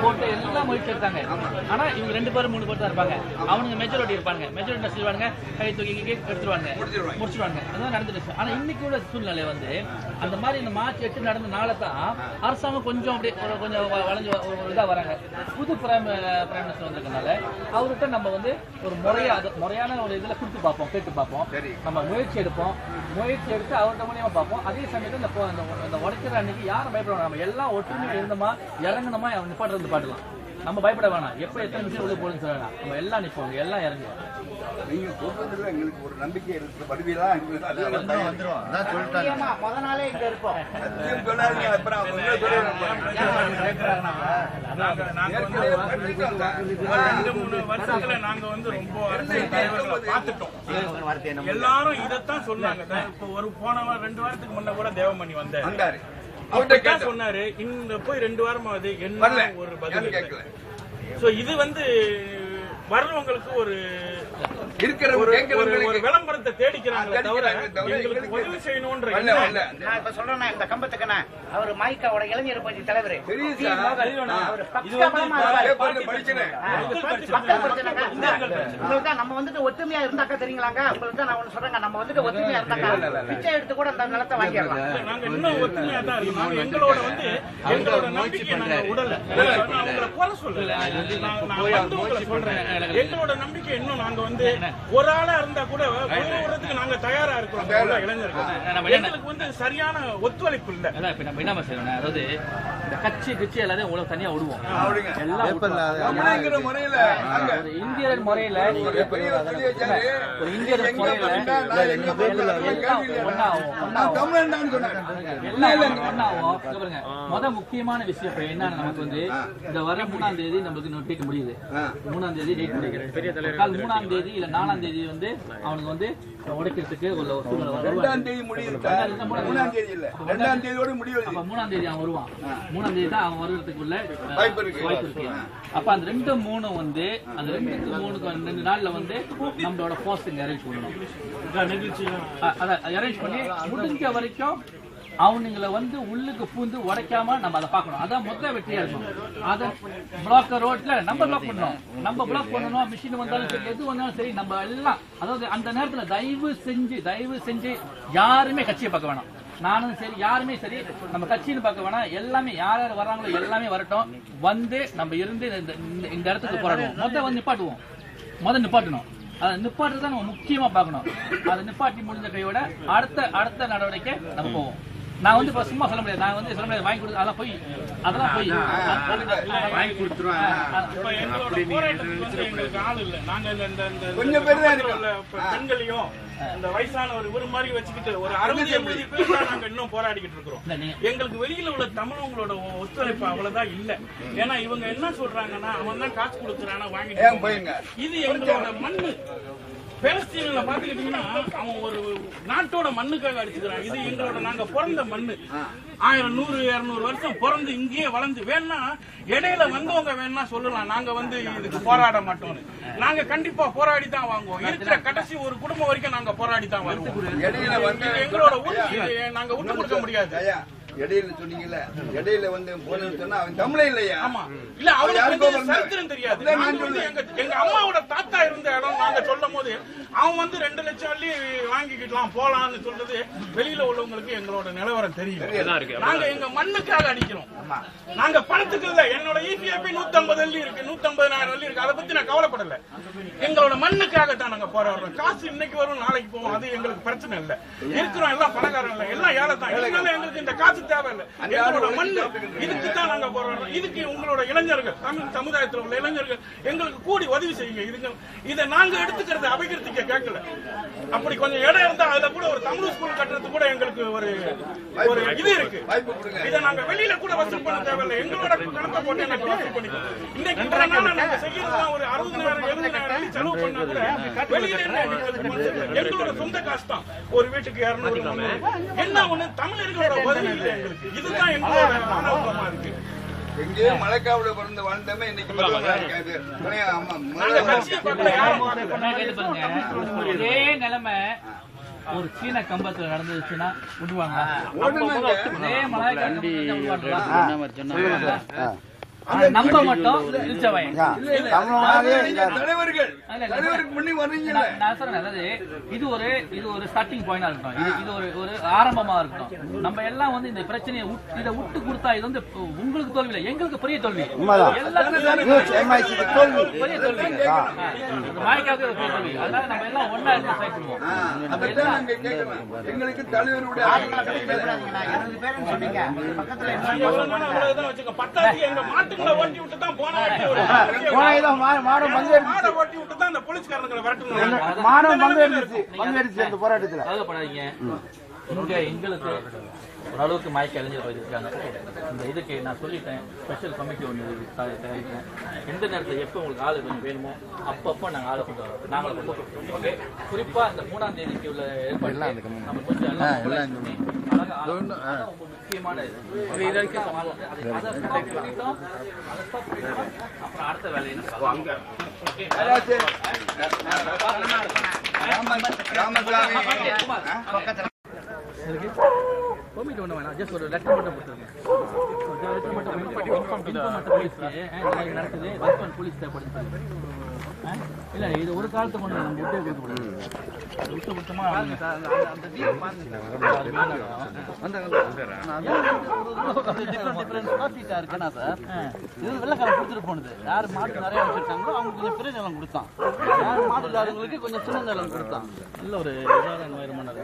போட்டு எல்லாம் முயற்சி எடுத்தாங்க. ஆனா இவங்க 2 பேரும் 3 பேர் தான் இருப்பாங்க. அவனுங்க மெஜாரிட்டி இருப்பாங்க. மெஜாரிட்டி செய்வாங்க, கை தூக்கி எடுத்துருவாங்க, முடிச்சிருவாங்க. அதுதான் நடந்துருச்சு. ஆனா இன்னைக்கு உள்ள சூழ்நிலை வந்து அந்த மாதிரி இந்த மார்ச் 8 நடந்த நாளை தான் அரசாங்கம் கொஞ்சம் அப்படியே கொஞ்சம் வளைஞ்சு இதா வராங்க. புது பிரைம் மினிஸ்டர் வந்திருக்கனால அவர்கிட்ட நம்ம வந்து ஒரு முறையான ஒரு இதுல கொடுத்து பார்ப்போம், கேட்டு பார்ப்போம், நம்ம முயற்சி எடுப்போம். முயற்சி எடுத்து அவர்கிட்ட மூலியமா பார்ப்போம். அதே சமயத்தில் இந்த உடைக்கிற அன்னைக்கு யாரும் பயப்பட நம்ம எல்லாம் ஒற்றுமையா இருந்தோமா இறங்கணுமா நிப்பாட்டு பாட்டுலாம். நம்ம பயப்பட வேணாம். எப்ப எத்தனை நிமிஷம் உள்ள போடுன்னு சொல்ல வேணாம். நம்ம எல்லாம் நிற்போம், எல்லாம் இறங்குவோம். நீங்க சொல்றதுல எங்களுக்கு ஒரு நம்பிக்கை இருக்கு. படுவிதான் முத நாளே இங்க இருப்போம். நாங்க வந்து ரொம்ப பாத்துட்டோம். எல்லாரும் இதத்தான் சொன்னாங்க. ஒரு போன 2 வாரத்துக்கு முன்ன கூட தேவமணி வந்தாரு. அவர்கிட்ட சொன்னாரு, இந்த போய் 2 வாரமாவது என்ன ஒரு பதில் கேட்கல. சோ இது வந்து வர்றவங்களுக்கு ஒரு விளம்பரத்தை தேடிக்கிறாங்களே தவிர எங்களுக்கு உதவி செய்யணும்ன்ற நான் இப்ப சொல்றேன். இந்த கம்பத்துக்கு அவர் மாய்க்காவோட இளைஞர் பற்றி தலைவர் நம்ம வந்துட்டு ஒத்துமையா இருந்தாக்கா தெரியுங்களாங்க. உங்களுக்கு தான் நான் ஒண்ணு சொல்றேங்க. நம்ம வந்துட்டு ஒத்துமையா இருந்தாக்கா பிச்சை எடுத்து கூட அந்த நிலத்தை வாங்கிடலாம். நாங்க இன்னும் ஒத்துமையா தான் இருக்கோம். எங்களோட வந்து எங்களோட நம்பிக்கை நாங்க உடல உங்களை போல சொல்லல. நான் உங்களை சொல்றேன், எங்களோட நம்பிக்கை இன்னும் நாங்க வந்து ஒரு ஆளா இருந்தா கூட உதவுறதுக்கு நாங்க தயாரா இருக்கிறோம். இளைஞர்கள் எங்களுக்கு வந்து சரியான ஒத்துழைப்பு இல்ல. நம்ம என்ன செய்யணும், அதாவது இந்த கட்சி எல்லாத்தையும் உங்களுக்கு தனியா விடுவோம். இந்தியர் முறையில முக்கியமான விஷயம் என்னன்னா, நமக்கு வந்து இந்த வர 3ஆம் தேதி நம்மளுக்கு கேட்க முடியுது. 3ஆம் தேதி டேட் முடிக்கிறது. 3ஆம் தேதி இல்ல 4ஆம் தேதி வந்து அவனுக்கு வந்து உடைக்கிறதுக்கு உள்ள சூழ்நிலை. 2ஆம் தேதி முடியுது. 3ஆம் தேதி இல்ல, 2ஆம் தேதியோட முடியுது. அப்ப 3ஆம் தேதி அவன் வருவான். 3ஆம் தேதி தான் அவன் வருவதற்குள்ள வாய்ப்பு இருக்கு. அப்ப அந்த 2, 3 வந்து அந்த 2க்கு 3க்கு 2 நாள்ல வந்து நம்மளோட போஸ்டிங் அரேஞ்ச் பண்ணணும். அதை அரேஞ்ச் பண்ணி முடிஞ்ச வரைக்கும் அவனுங்களை வந்து உள்ளுக்கு பூந்து உடைக்காம நம்ம அதை பார்க்கணும். அதான் மொத்த வெற்றியா இருக்கும். அதை பிளாக் ரோட்ல நம்ம பிளாக் பண்ணணும். நம்ம பிளாக் பண்ணணும். மிஷின் வந்தாலும் சரி, எது வந்தாலும் சரி, நம்ம எல்லாம் அதாவது அந்த நேரத்துல தயவு செஞ்சு யாருமே கட்சியை பார்க்க வேணாம். நானும் சரி, யாருமே சரி, நம்ம கட்சின்னு பார்க்க வேணாம். எல்லாமே யார் வர்றாங்களோ எல்லாமே வரட்டும். வந்து நம்ம இருந்து இந்த இடத்துக்கு போராடுவோம். வந்து நிப்பாட்டணும். அதை நிப்பாட்டுறதான் நம்ம முக்கியமா பார்க்கணும். அதை நிப்பாட்டி முடிஞ்ச கையோட அடுத்த நடவடிக்கை நம்ம போவோம். நான் வந்து இப்ப சும்மா சொல்ல முடியாது. நான் வந்து சொல்ல முடியாது, வாங்கி கொடுத்து அதெல்லாம் போய் வாங்கி கொடுத்துருவேன். எங்களுக்கு ஆள் இல்ல. நாங்க கொஞ்சம் பேர் பெண்களையும் இந்த வயசானவர் ஒரு மாதிரி வச்சுக்கிட்டு ஒரு 60-80 பேர் நாங்க இன்னும் போராடிக்கிட்டு இருக்கிறோம். எங்களுக்கு வெளியில உள்ள தமிழவங்களோட ஒத்துழைப்பு அவ்வளவுதான் இல்ல. ஏன்னா இவங்க என்ன சொல்றாங்கன்னா, அவன் தான் காசு கொடுக்குறானா வாங்கிட்டு. இது எங்களோட மண்ணு. பெலஸ்தீன்ல பாத்துக்கிட்டீங்கன்னா அவன் ஒரு நாட்டோட மண்ணுக்காக அடிச்சுக்கிறான். இது எங்களோட நாங்க பிறந்த மண்ணு. 1000, 100, 200 வருஷம் பிறந்து இங்கேயே வளர்ந்து வேணா இடையில வந்தவங்க வேணா சொல்லலாம் நாங்க வந்து இதுக்கு போராட மாட்டோம்னு. நாங்க கண்டிப்பா போராடி தான் வாங்குவோம். இருக்கிற கடைசி ஒரு குடும்பம் வரைக்கும் நாங்க போராடி தான் வருவோம். எங்களோட உறுதி நாங்க விட்டு கொடுக்க முடியாது. இடையில சொன்னீங்கல்ல, இடையில வந்து போனேன்னு சொன்னா அவன் தமிழே இல்லையா? ஆமா, இல்ல அவருக்கு சரித்திரம் தெரியாது. எங்க அம்மாவோட தாத்தா இருந்த இடம் நாங்க சொல்லும் போது அவன் வந்து 2 லட்சம் அள்ளி வாங்கிக்கலாம் போலான்னு சொல்றது வெளியில உள்ளவங்களுக்கு எங்களோட நிலவரம் தெரியல. நாங்க எங்க மண்ணுக்காக அடிக்கிறோம். நாங்க பணத்துக்கு இல்ல. என்னோட EPF 150 அள்ளி இருக்கு, 150,000 அள்ளி இருக்கு. அதை பத்தி நான் கவலைப்படல. எங்களோட மண்ணுக்காக தான் நாங்க போராடுறோம். காசு இன்னைக்கு வரும், நாளைக்கு போவோம், அது எங்களுக்கு பிரச்சனை இல்ல. இருக்கிறோம் எல்லாம் பணக்காரன் இல்ல, எல்லாம் ஏழை தான். எங்களுக்கு இந்த காசு தேவையில்லை. எங்களோட மண்ணு இதுக்கு தான் நாங்க போராடுறோம். இதுக்கு உங்களோட இளைஞர்கள், தமிழ் சமுதாயத்தில் உள்ள இளைஞர்கள் எங்களுக்கு கூடி உதவி செய்யுங்க. இதை நாங்க எடுத்துக்கிறது அபகரித்துக்க கேட்கல. அப்படி கொஞ்சம் இடம் இருந்தா அதுல கூட ஒரு தமிழ் ஸ்கூல் கட்டுறதுக்கு கூட எங்களுக்கு ஒரு இது இருக்கு. இதை நாங்க வெளியில கூட வசூல் பண்ண தேவையில்லை. எங்களோட கணக்கை போட்டு எனக்கு வசூல் பண்ணிக்கோம். இன்னைக்கு நாங்க செய்யறதுதான் ஒரு 60,000, 70,000 செலவு பண்ணா கூட வெளியில எங்களோட சொந்த காசு தான். ஒரு வீட்டுக்கு 200, 300 என்ன ஒண்ணு தமிழர்களோட உதவி இல்லை எங்களுக்கு. இதுதான் எங்களோட மனோபலமா இருக்கு. எங்கேயோ மலைக்காவில பிறந்து வாழ்ந்தமே இன்னைக்கு இதே நிலைமை ஒரு சீன கம்பத்துல நடந்துச்சுன்னா விடுவாங்க. நம்ப மட்டும் இழுச்சவன் தலைவர்கள் தலைவருக்கு முன்னே வர்றீங்கல்ல. நான் சொல்றேன், அதாவது இது ஒரு ஸ்டார்டிங் பாயிண்டா இருக்கட்டும், இது ஒரு ஆரம்பமா இருக்கட்டும். நம்ம எல்லாம் வந்து இந்த பிரச்சனையை இதை விட்டு கொடுத்தா இது வந்து உங்களுக்கு தோல்வி இல்லை, எங்களுக்கு பெரிய தோல்வி. பெரிய தோல்வி மாய்க்காக பெரிய தோல்வி. அதனால நம்ம எல்லாம் ஒன்னா இருந்து ஃபைட் பண்ணுவோம். எங்களுக்கு தலைவருடைய சொன்னீங்க பக்கத்துல எங்க மாட்டுங்களை ஓட்டி விட்டு தான் போன ஓட்டி விட்டு தான் இந்த போலீஸ்காரங்களை போராட்டத்தில் இங்க எங்களுக்கு ஓரளவுக்கு மயக்க அறிஞர் போயிருக்காங்க. இந்த இதுக்கு நான் சொல்லிட்டேன், ஸ்பெஷல் கமிட்டி ஒன்று தயாரிக்கிறேன். எந்த நேரத்தில் எப்போ உங்களுக்கு ஆளு கொஞ்சம் வேணுமோ அப்பப்போ நாங்கள் ஆளை கொண்டு வரோம். நாங்களை கொண்டு ஓகே. குறிப்பாக அந்த 3ஆம் தேதிக்கு உள்ள ஏற்பாடு நம்ம கொஞ்சம் எல்லாம் முக்கியமான இது வரைக்கும் அப்புறம் அடுத்த வேலையை பெர்மிட் ஒன்று வேணாம், ஜஸ்ட் ஒரு லெட்டர் மட்டும் கொடுத்துருங்க. லெட்டர் மட்டும் நடக்குது, ரெஸ்பான்ஸ் போலீஸ் தேவைப்படுது. இல்லை இது ஒரு காலத்துக்கு ஒன்று நம்ம எப்படி கொடுக்கக்கூடாது. சுத்தமாக இருக்கேன்னா சார், இது வெள்ளக்காரன் கொடுத்துட்டு போனது. யார் மாட்டு நிறைய வச்சிருக்காங்களோ அவங்க கொஞ்சம் பெரிய நிலம் கொடுத்தான், யார் மாட்டு இல்லாதவங்களுக்கு கொஞ்சம் சின்ன நிலம் கொடுத்தான். நல்ல ஒரு என்வாயர்மெண்ட்.